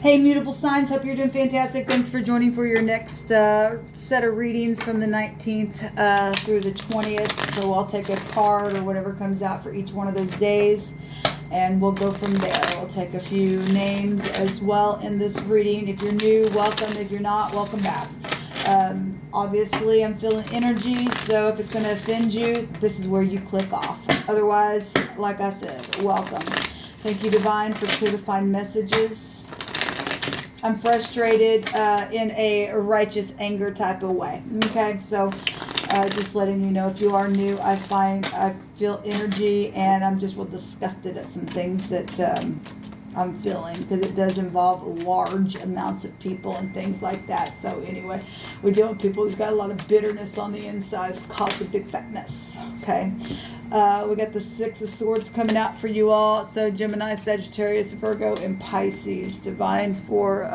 Hey, mutable signs, hope you're doing fantastic. Thanks for joining for your next set of readings from the 19th through the 20th. So I'll take a card or whatever comes out for each one of those days, and we'll go from there. We'll take a few names as well in this reading. If you're new, welcome. If you're not, welcome back. Obviously, I'm feeling energy, so if it's going to offend you, this is where you click off. Otherwise, like I said, welcome. Thank you, Divine, for clear to find messages. I'm frustrated in a righteous anger type of way. Okay, so just letting you know, if you are new, I feel energy, and I'm just real disgusted at some things that I'm feeling, because it does involve large amounts of people and things like that. So anyway, we're dealing with people who've got a lot of bitterness on the inside. It's caused a big fat mess. Okay. We got the Six of Swords coming out for you all. So Gemini, Sagittarius, Virgo, and Pisces. Divine for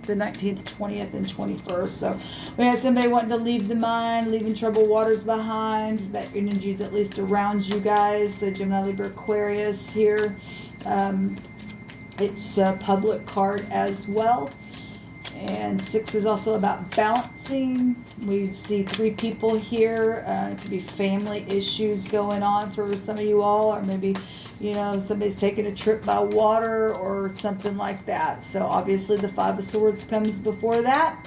the 19th, 20th, and 21st. So we had somebody wanting to leave the mind, leaving troubled waters behind. That energy is at least around you guys. So Gemini, Libra, Aquarius here. It's a public card as well. And 6 is also about balancing. We see 3 people here. It could be family issues going on for some of you all, or maybe, you know, somebody's taking a trip by water or something like that. So obviously the 5 of Swords comes before that.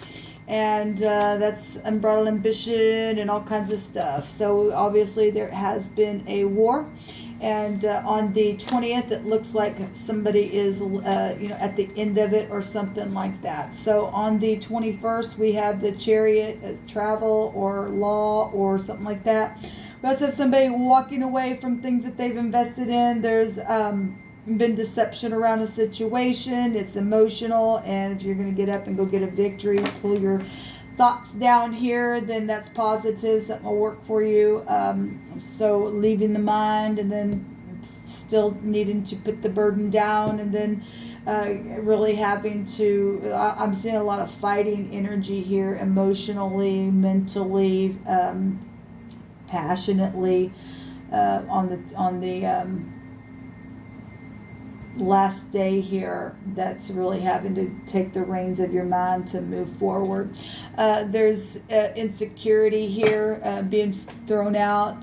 And that's unbridled ambition and all kinds of stuff. So obviously there has been a war. And on the 20th, it looks like somebody is, at the end of it or something like that. So on the 21st, we have the Chariot as travel or law or something like that. We also have somebody walking away from things that they've invested in. There's been deception around a situation. It's emotional. And if you're going to get up and go get a victory, pull your thoughts down here, then that's positive. Something will work for you. So leaving the mind, and then still needing to put the burden down, and then really having to, I'm seeing a lot of fighting energy here, emotionally, mentally, passionately, on the last day here. That's really having to take the reins of your mind to move forward. There's insecurity here, being thrown out,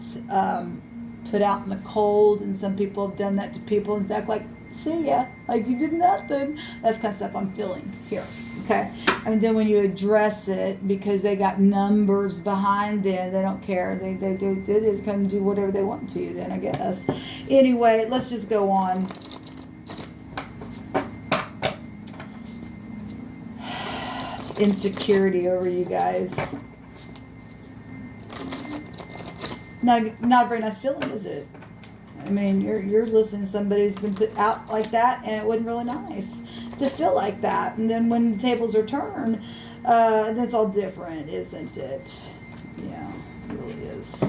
put out in the cold, and some people have done that to people and act like, see ya, like you did nothing. That's kind of stuff I'm feeling here. Okay, and then when you address it, because they got numbers behind them, they don't care. They just come and do whatever they want to you. Then I guess. Anyway, let's just go on. Insecurity over you guys. Not a very nice feeling, is it? I mean, you're listening to somebody who's been put out like that, and it wasn't really nice to feel like that. And then when the tables are turned, that's all different, isn't it? Yeah, it really is.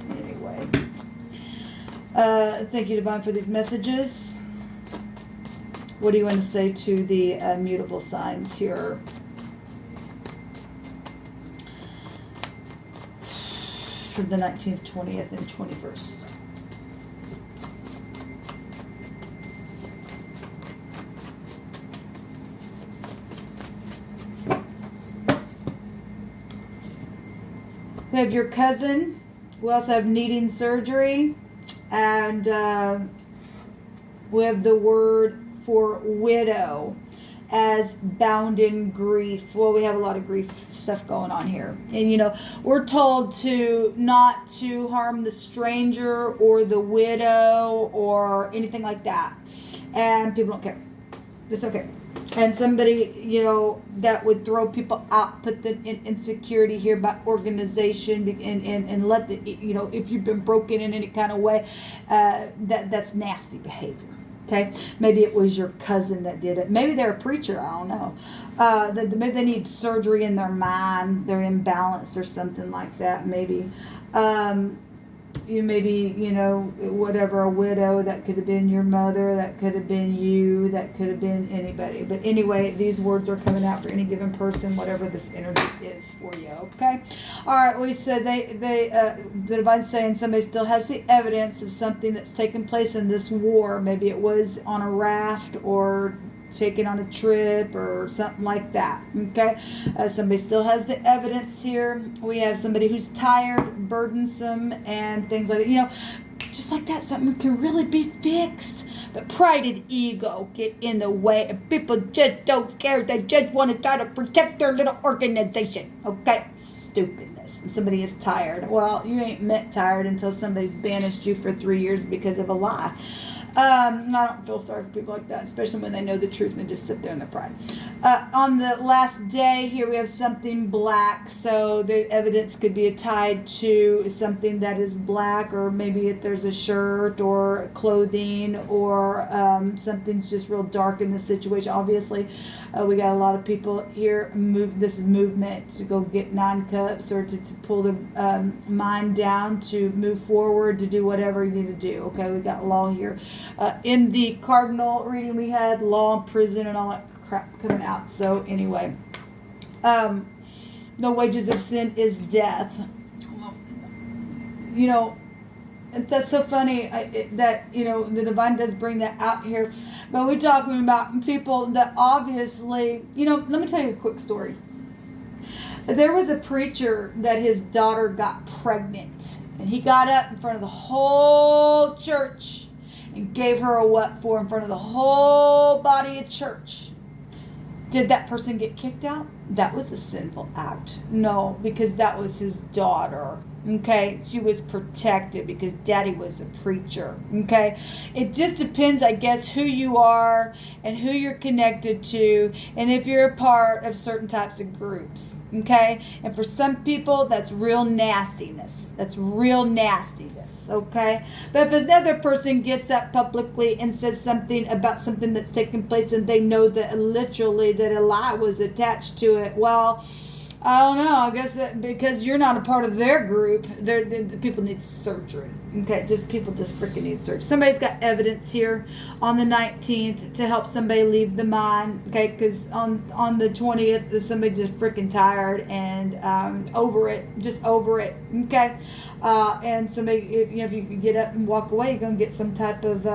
Anyway, thank you, Divine, for these messages. What do you want to say to the mutable signs here? For the 19th, 20th, and 21st. We have your cousin. We also have needing surgery. And we have the word for widow as bound in grief. Well, we have a lot of grief stuff going on here. And, we're told to not to harm the stranger or the widow or anything like that. And people don't care. It's okay. And somebody, that would throw people out, put them in insecurity here by organization, and let the, if you've been broken in any kind of way, that's nasty behavior. Okay, maybe it was your cousin that did it. Maybe they're a preacher. I don't know. Maybe they need surgery in their mind. They're imbalanced or something like that. Maybe, whatever, a widow. That could have been your mother. That could have been you. That could have been anybody. But anyway, these words are coming out for any given person, whatever this energy is for you. Okay. All right. We said the Divine's saying somebody still has the evidence of something that's taken place in this war. Maybe it was on a raft or taken on a trip or something like that. Okay, somebody still has the evidence here. We have somebody who's tired, burdensome, and things like that. You know, just like that, something can really be fixed. But pride and ego get in the way, and people just don't care. They just want to try to protect their little organization. Okay, stupidness. And somebody is tired. Well, you ain't meant tired until somebody's banished you for 3 years because of a lie. I don't feel sorry for people like that, especially when they know the truth and they just sit there in their pride. On the last day here, we have something black. So the evidence could be tied to something that is black, or maybe if there's a shirt or clothing, or something's just real dark in the situation. Obviously, we got a lot of people here. This is movement, to go get 9 cups, or to pull the mind down, to move forward, to do whatever you need to do. Okay, we got law here. In the cardinal reading, we had law, prison, and all that crap coming out. So anyway, the wages of sin is death. You know, that's so funny that, you know, the divine does bring that out here. But we're talking about people that obviously, you know, let me tell you a quick story. There was a preacher that his daughter got pregnant, and he got up in front of the whole church and gave her a what for in front of the whole body of church. Did that person get kicked out? That was a sinful act. No, because that was his daughter. Okay, she was protected because daddy was a preacher. Okay, it just depends, I guess, who you are and who you're connected to, and if you're a part of certain types of groups. Okay, and for some people, that's real nastiness. That's real nastiness. Okay, but if another person gets up publicly and says something about something that's taking place, and they know that literally that a lie was attached to it, well, I don't know. I guess because you're not a part of their group, the people need surgery. Okay, people just freaking need surgery. Somebody's got evidence here on the 19th to help somebody leave the mind. Okay, because on the 20th, somebody just freaking tired and over it, just over it. Okay, and somebody, if you can get up and walk away, you're gonna get some type of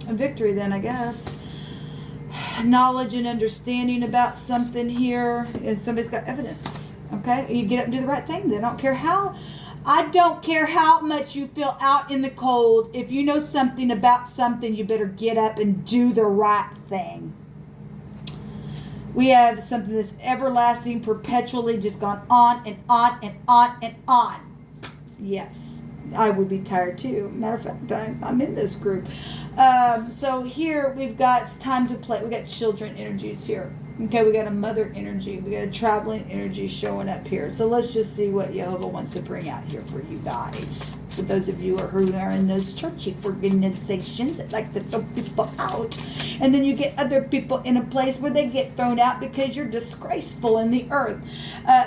victory. Then I guess. Knowledge and understanding about something here, and somebody's got evidence. Okay, you get up and do the right thing. I don't care how much you feel out in the cold. If you know something about something, you better get up and do the right thing. We have something that's everlasting, perpetually, just gone on and on and on and on. Yes, I would be tired too. Matter of fact, I'm in this group. So here we've got, it's time to play. We got children energies here. Okay, we got a mother energy. We got a traveling energy showing up here. So let's just see what Jehovah wants to bring out here for you guys. For those of you who are in those churchy organizations that like to throw people out. And then you get other people in a place where they get thrown out because you're disgraceful in the earth.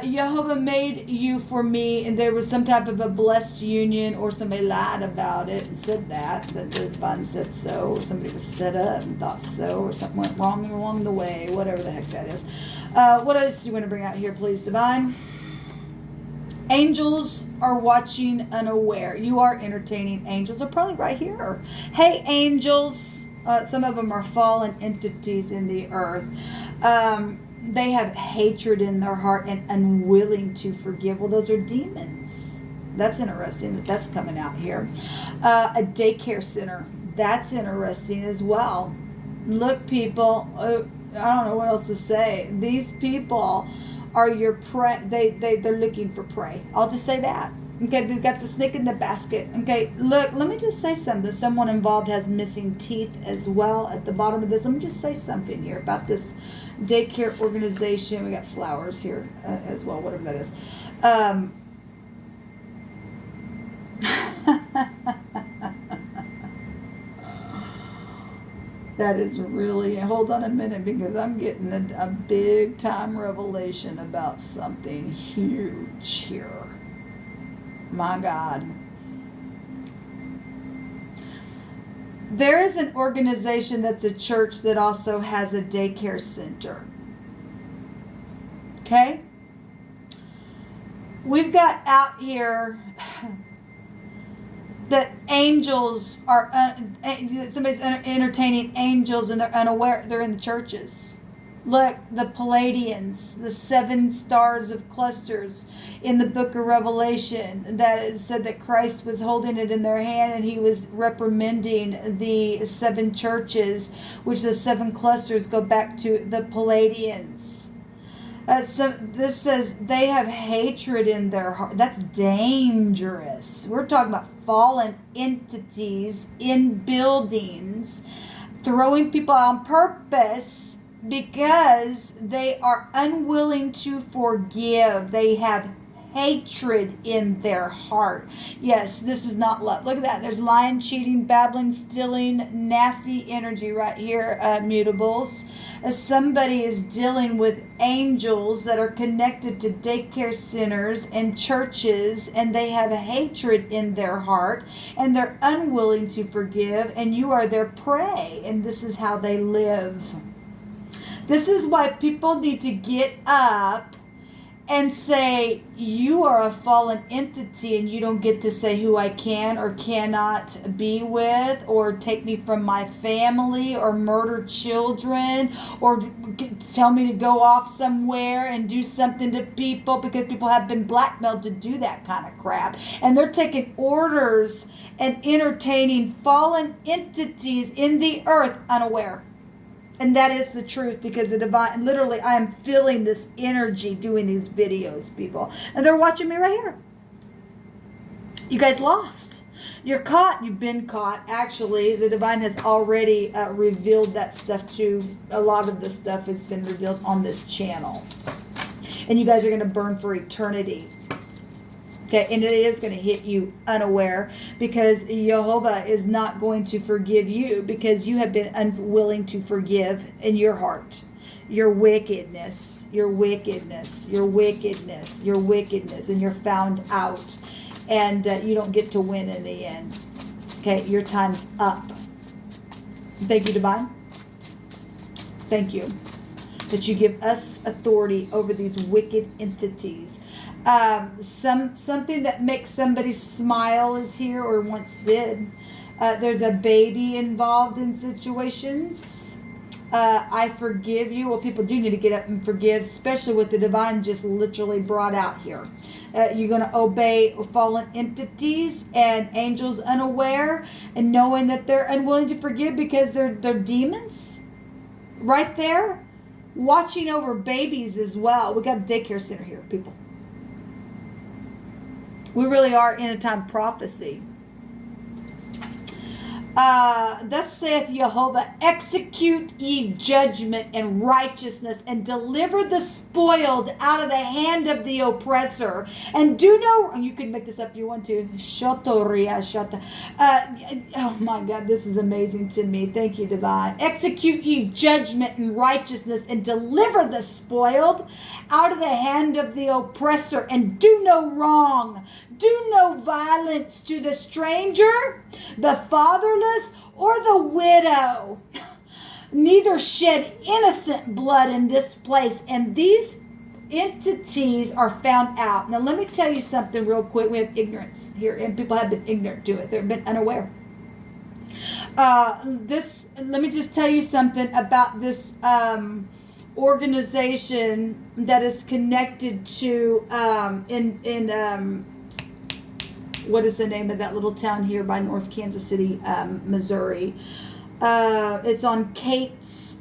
Jehovah made you for me, and there was some type of a blessed union, or somebody lied about it and said that the divine said so, or somebody was set up and thought so, or something went wrong along the way, whatever the heck that is. What else do you want to bring out here, please, divine? Angels are watching unaware. You are entertaining angels. Are probably right here. Hey, angels. Some of them are fallen entities in the earth. They have hatred in their heart and unwilling to forgive. Well, those are demons. That's interesting that's coming out here. A daycare center. That's interesting as well. Look, people, I don't know what else to say. These people are your prey. They're looking for prey. I'll just say that. Okay, they've got the snake in the basket. Okay, look, let me just say something. Someone involved has missing teeth as well at the bottom of this. Let me just say something here about this daycare organization. We got flowers here as well, whatever that is. That is really, hold on a minute, because I'm getting a big time revelation about something huge here. My God. There is an organization that's a church that also has a daycare center. Okay? We've got out here that angels are, somebody's entertaining angels and they're unaware, they're in the churches. Look, the Palladians, the 7 stars of clusters in the book of Revelation, that it said that Christ was holding it in their hand and he was reprimanding the 7 churches, which the 7 clusters go back to the Palladians. So this says they have hatred in their heart. That's dangerous. We're talking about fallen entities in buildings, throwing people on purpose because they are unwilling to forgive. They have hatred in their heart. Yes, this is not love. Look at that. There's lying, cheating, babbling, stealing, nasty energy right here, mutables. As somebody is dealing with angels that are connected to daycare centers and churches, and they have hatred in their heart, and they're unwilling to forgive, and you are their prey, and this is how they live. This is why people need to get up and say, you are a fallen entity and you don't get to say who I can or cannot be with, or take me from my family, or murder children, or tell me to go off somewhere and do something to people, because people have been blackmailed to do that kind of crap. And they're taking orders and entertaining fallen entities in the earth unaware. And that is the truth, because the divine, literally, I am feeling this energy doing these videos, people. And they're watching me right here. You guys lost. You're caught. You've been caught. Actually, the divine has already revealed that stuff too. A lot of the stuff has been revealed on this channel. And you guys are going to burn for eternity. Okay, and it is going to hit you unaware, because Jehovah is not going to forgive you because you have been unwilling to forgive in your heart. Your wickedness, your wickedness, your wickedness, your wickedness, and you're found out. And you don't get to win in the end. Okay, your time's up. Thank you, Divine. Thank you that you give us authority over these wicked entities. Something that makes somebody smile is here, or once did. There's a baby involved in situations. I forgive you. Well, people do need to get up and forgive, especially what the divine just literally brought out here. You're going to obey fallen entities and angels unaware, and knowing that they're unwilling to forgive because they're demons. Right there, watching over babies as well. We got a daycare center here, people. We really are in a time of prophecy. Thus saith Jehovah, execute ye judgment and righteousness, and deliver the spoiled out of the hand of the oppressor. And do no, you can make this up if you want to. Oh my God, this is amazing to me. Thank you, Divine. Execute ye judgment and righteousness, and deliver the spoiled out of the hand of the oppressor. And do no wrong. Do no violence to the stranger, the fatherless, or the widow. Neither shed innocent blood in this place. And these entities are found out. Now, let me tell you something real quick. We have ignorance here, and people have been ignorant to it. They've been unaware. Let me just tell you something about this organization that is connected to what is the name of that little town here by North Kansas City, Missouri? It's on Kate's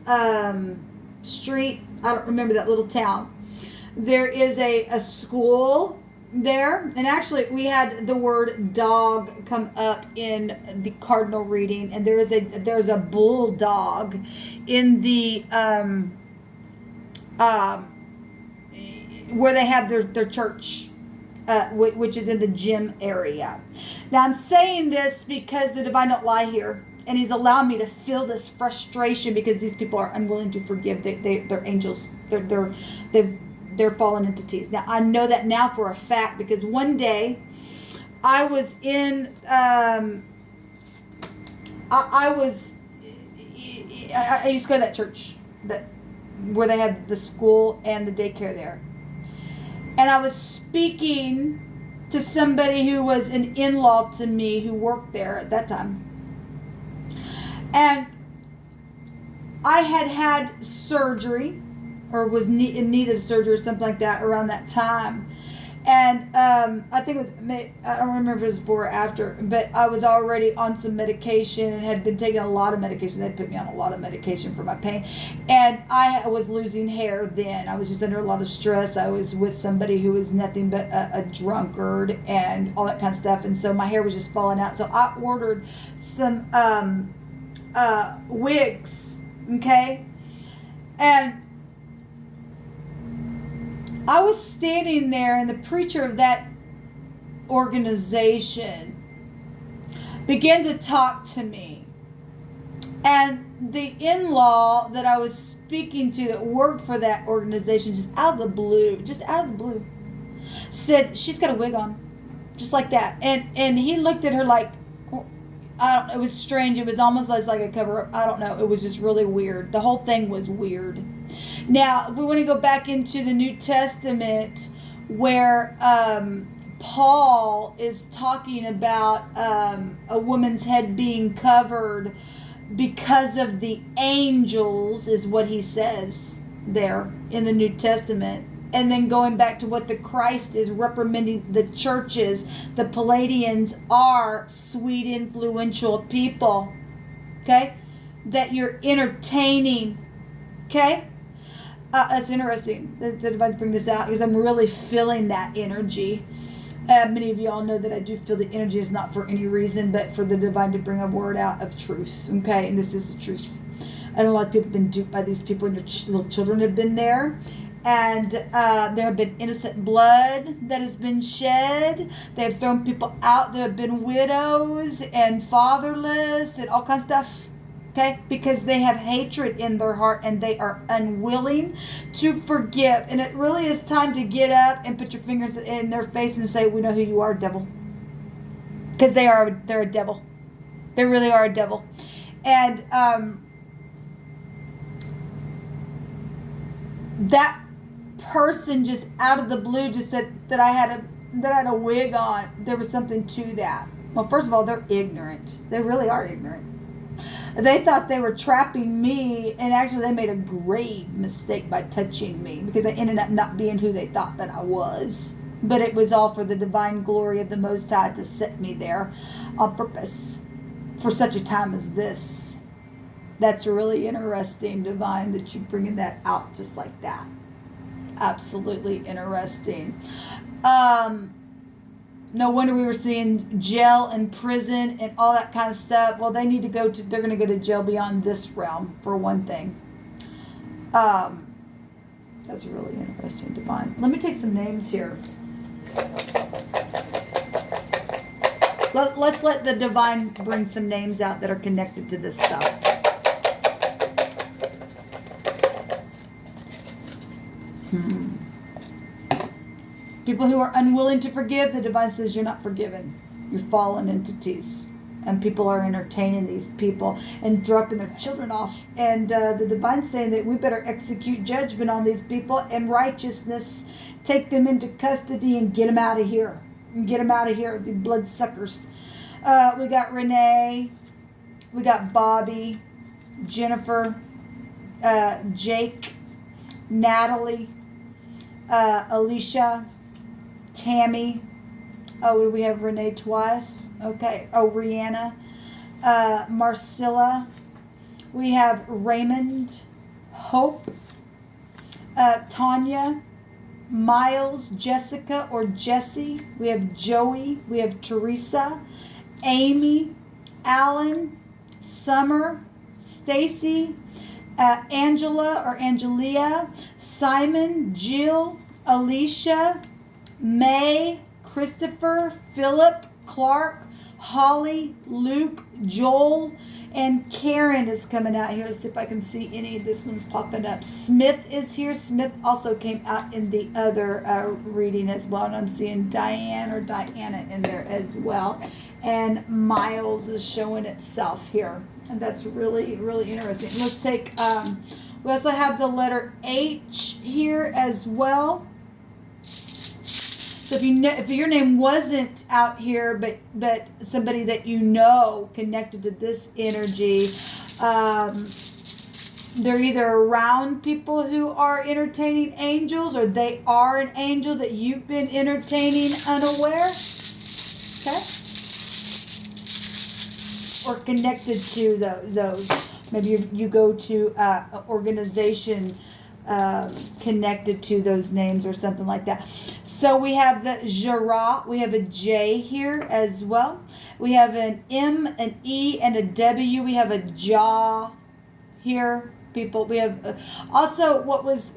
Street. I don't remember that little town. There is a school there, and actually we had the word dog come up in the cardinal reading, and there's a bulldog in the where they have their church. Which is in the gym area. Now, I'm saying this because the divine don't lie here, and he's allowed me to feel this frustration because these people are unwilling to forgive. They're angels. They're fallen entities. Now, I know that now for a fact, because one day I was in I used to go to that church where they had the school and the daycare there. And I was speaking to somebody who was an in-law to me who worked there at that time. And I had surgery, or was in need of surgery or something like that around that time. And I think it was, I don't remember if it was before or after, but I was already on some medication and had been taking a lot of medication. They'd put me on a lot of medication for my pain. And I was losing hair then. I was just under a lot of stress. I was with somebody who was nothing but a drunkard and all that kind of stuff. And so my hair was just falling out. So I ordered some wigs, okay? And I was standing there, and the preacher of that organization began to talk to me. And the in-law that I was speaking to that worked for that organization, just out of the blue, said, she's got a wig on, just like that. And he looked at her like, it was strange. It was almost like a cover-up. I don't know. It was just really weird. The whole thing was weird. Now, if we want to go back into the New Testament, where Paul is talking about a woman's head being covered because of the angels, is what he says there in the New Testament. And then going back to what the Christ is reprimanding the churches, the Palladians are sweet, influential people, okay, that you're entertaining, okay. That's interesting that the Divine's bring this out, because I'm really feeling that energy. Many of you all know that I do feel the energy is not for any reason, but for the Divine to bring a word out of truth. Okay, and this is the truth. And a lot of people have been duped by these people, and their little children have been there. And there have been innocent blood that has been shed. They have thrown people out. There have been widows and fatherless and all kinds of stuff. Okay, because they have hatred in their heart and they are unwilling to forgive. And it really is time to get up and put your fingers in their face and say, we know who you are, devil. Because they're a devil. They really are a devil. And that person just out of the blue just said that I had a wig on. There was something to that. Well, first of all, they're ignorant. They really are ignorant. They thought they were trapping me, and actually they made a grave mistake by touching me, because I ended up not being who they thought that I was. But it was all for the divine glory of the Most High to set me there on purpose for such a time as this. That's really interesting, Divine, that you're bringing that out just like that. Absolutely interesting. No wonder we were seeing jail and prison and all that kind of stuff. Well, they're going to go to jail beyond this realm, for one thing. That's really interesting, Divine. Let me take some names here. Let's let the Divine bring some names out that are connected to this stuff. People who are unwilling to forgive, the Divine says you're not forgiven. You're fallen entities. And people are entertaining these people and dropping their children off. And the Divine's saying that we better execute judgment on these people and righteousness. Take them into custody and get them out of here. Get them out of here. Be bloodsuckers. We got Renee. We got Bobby. Jennifer. Jake. Natalie. Alicia. Tammy. Oh, we have Renee twice. Okay. Oh, Rihanna. Marcilla. We have Raymond. Hope. Tanya. Miles. Jessica or Jessie. We have Joey. We have Teresa. Amy. Alan. Summer. Stacy. Angela or Angelia. Simon. Jill. Alicia. May, Christopher, Philip, Clark, Holly, Luke, Joel, and Karen is coming out here. Let's see if I can see any. This one's popping up. Smith is here. Smith also came out in the other reading as well. And I'm seeing Diane or Diana in there as well. And Miles is showing itself here. And that's really, really interesting. Let's take, we also have the letter H here as well. So if your name wasn't out here, but somebody that you know connected to this energy, they're either around people who are entertaining angels, or they are an angel that you've been entertaining unaware. Okay? Or connected to those. Maybe you go to an organization connected to those names or something like that. So we have the Jara, we have a J here as well. We have an M, an E, and a W. We have a jaw here, people. We have also what was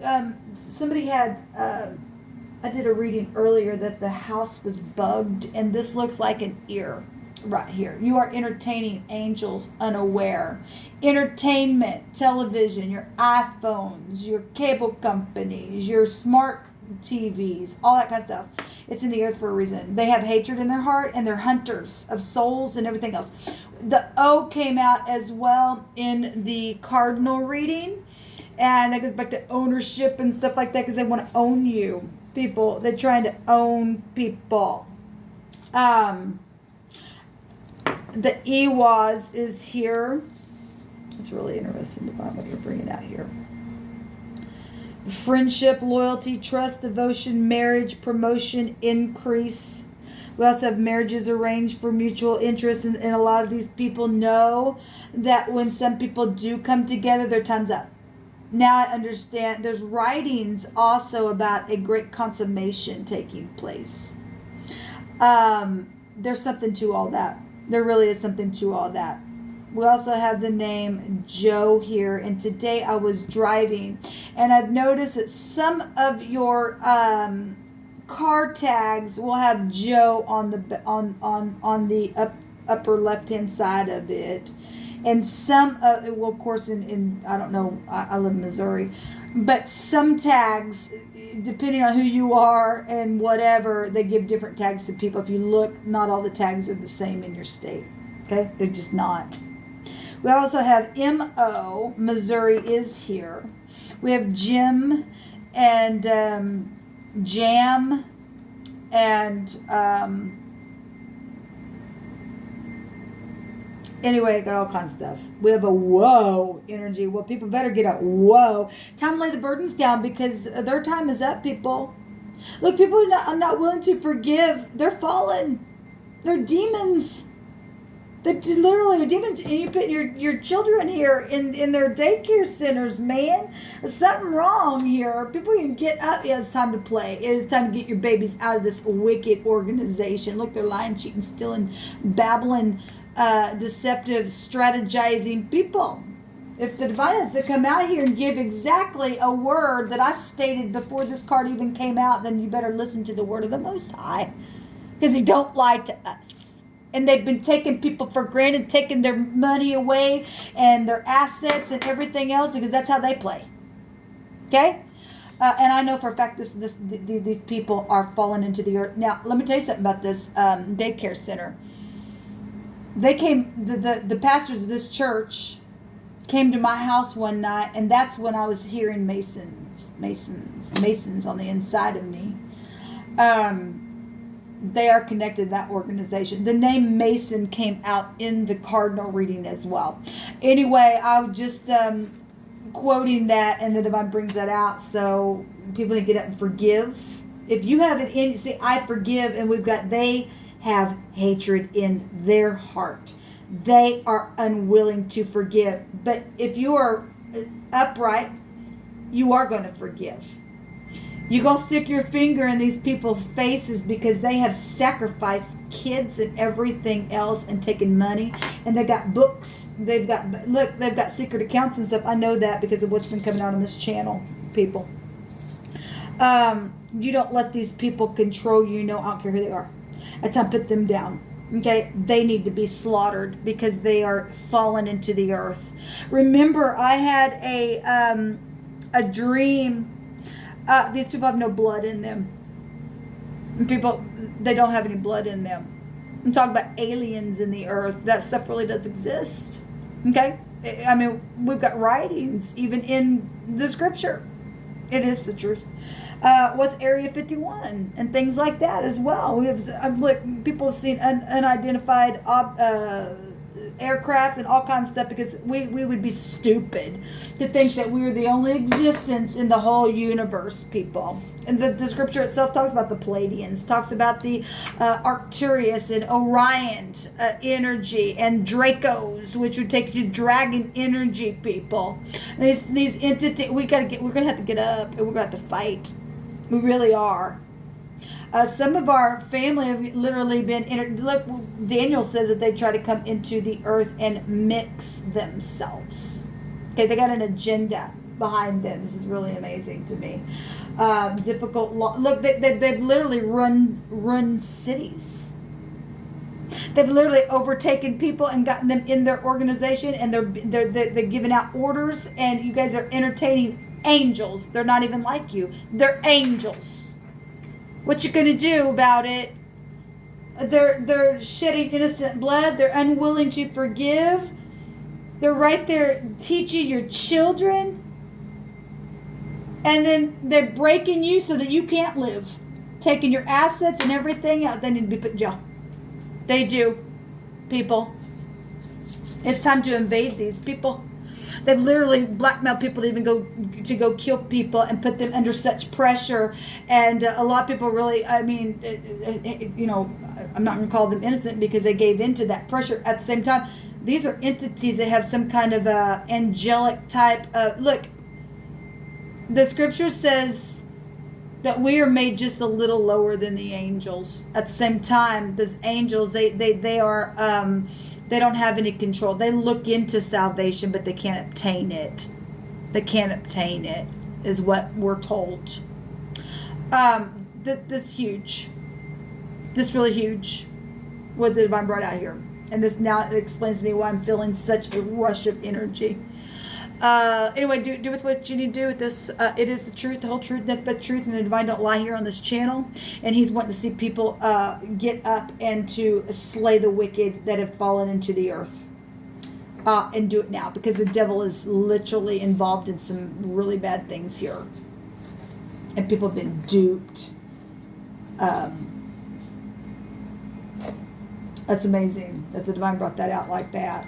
somebody had. I did a reading earlier that the house was bugged, and this looks like an ear right here. You are entertaining angels unaware. Entertainment, television, your iPhones, your cable companies, your smart TVs, all that kind of stuff. It's in the earth for a reason. They have hatred in their heart, and they're hunters of souls and everything else. The O came out as well in the cardinal reading, and that goes back to ownership and stuff like that, because they want to own you. People, they're trying to own people. The Ewas is here. It's really interesting to find what you're bringing out here. Friendship, loyalty, trust, devotion, marriage, promotion, increase. We also have marriages arranged for mutual interest, and a lot of these people know that when some people do come together, their time's up. Now I understand. There's writings also about a great consummation taking place. There's something to all that. There really is something to all that. We also have the name Joe here, and today I was driving, and I've noticed that some of your car tags will have Joe on the upper left hand side of it, and some well, of course, in I don't know, I live in Missouri, but some tags, depending on who you are and whatever, they give different tags to people. If you look, not all the tags are the same in your state. Okay, they're just not. We also have M.O. Missouri is here. We have Jim and Jam and anyway, got all kinds of stuff. We have a whoa energy. Well, people better get a whoa. Time to lay the burdens down, because their time is up, people. Look, people are not willing to forgive. They're fallen. They're demons. They literally are demons. And you put your children here in their daycare centers, man. There's something wrong here. People can get up. Yeah, it's time to play. It is time to get your babies out of this wicked organization. Look, they're lying, cheating, stealing, babbling, deceptive, strategizing people. If the divine has to come out here and give exactly a word that I stated before this card even came out, then you better listen to the word of the Most High, because he don't lie to us. And they've been taking people for granted, taking their money away and their assets and everything else, because that's how they play. Okay? And I know for a fact these people are falling into the earth. Now, let me tell you something about this daycare center. They came, the pastors of this church came to my house one night, and that's when I was hearing masons on the inside of me. They are connected to that organization. The name Mason came out in the cardinal reading as well. Anyway, I was just quoting that, and the divine brings that out, so people need to get up and forgive. If you have it in, see, I forgive, and we've got they have hatred in their heart. They are unwilling to forgive. But if you are upright, you are going to forgive. You go stick your finger in these people's faces, because they have sacrificed kids and everything else and taken money, and they got books. They've got secret accounts and stuff. I know that because of what's been coming out on this channel, people. You don't let these people control you. No, I don't care who they are. It's time to put them down. Okay, they need to be slaughtered, because they are fallen into the earth. Remember, I had a dream. These people have no blood in them. People, they don't have any blood in them. I'm talking about aliens in the earth. That stuff really does exist. Okay? I mean, we've got writings even in the scripture. It is the truth. What's Area 51 and things like that as well. We have look, people have seen unidentified aircraft and all kinds of stuff, because we would be stupid to think that we were the only existence in the whole universe, people. And the scripture itself talks about the Pleiadians, talks about the Arcturus and Orion energy, and Dracos, which would take you to dragon energy, people. And these entities, we're gonna have to get up, and we're gonna have to fight. We really are. Some of our family have literally been, look, Daniel says that they try to come into the earth and mix themselves. Okay, they got an agenda behind them. This is really amazing to me. Difficult, look, they've literally run cities. They've literally overtaken people and gotten them in their organization, and they're giving out orders, and you guys are entertaining angels. They're not even like you. They're angels. What you gonna do about it? They're shedding innocent blood. They're unwilling to forgive. They're right there teaching your children, and then they're breaking you so that you can't live, taking your assets and everything out. They need to be put in jail. They do, people. It's time to invade these people. They've literally blackmailed people to even go kill people and put them under such pressure. And a lot of people really, I mean, I'm not going to call them innocent because they gave into that pressure. At the same time, these are entities that have some kind of angelic type of, look, the scripture says that we are made just a little lower than the angels. At the same time, those angels, they are, they don't have any control. They look into salvation, but they can't obtain it. They can't obtain it, is what we're told. This huge. This really huge. What the divine brought out here. And this now it explains to me why I'm feeling such a rush of energy. Anyway, do with what you need to do with this. It is the truth, the whole truth, nothing but truth, and the divine don't lie here on this channel. And he's wanting to see people get up and to slay the wicked that have fallen into the earth. And do it now, because the devil is literally involved in some really bad things here. And people have been duped. That's amazing that the divine brought that out like that.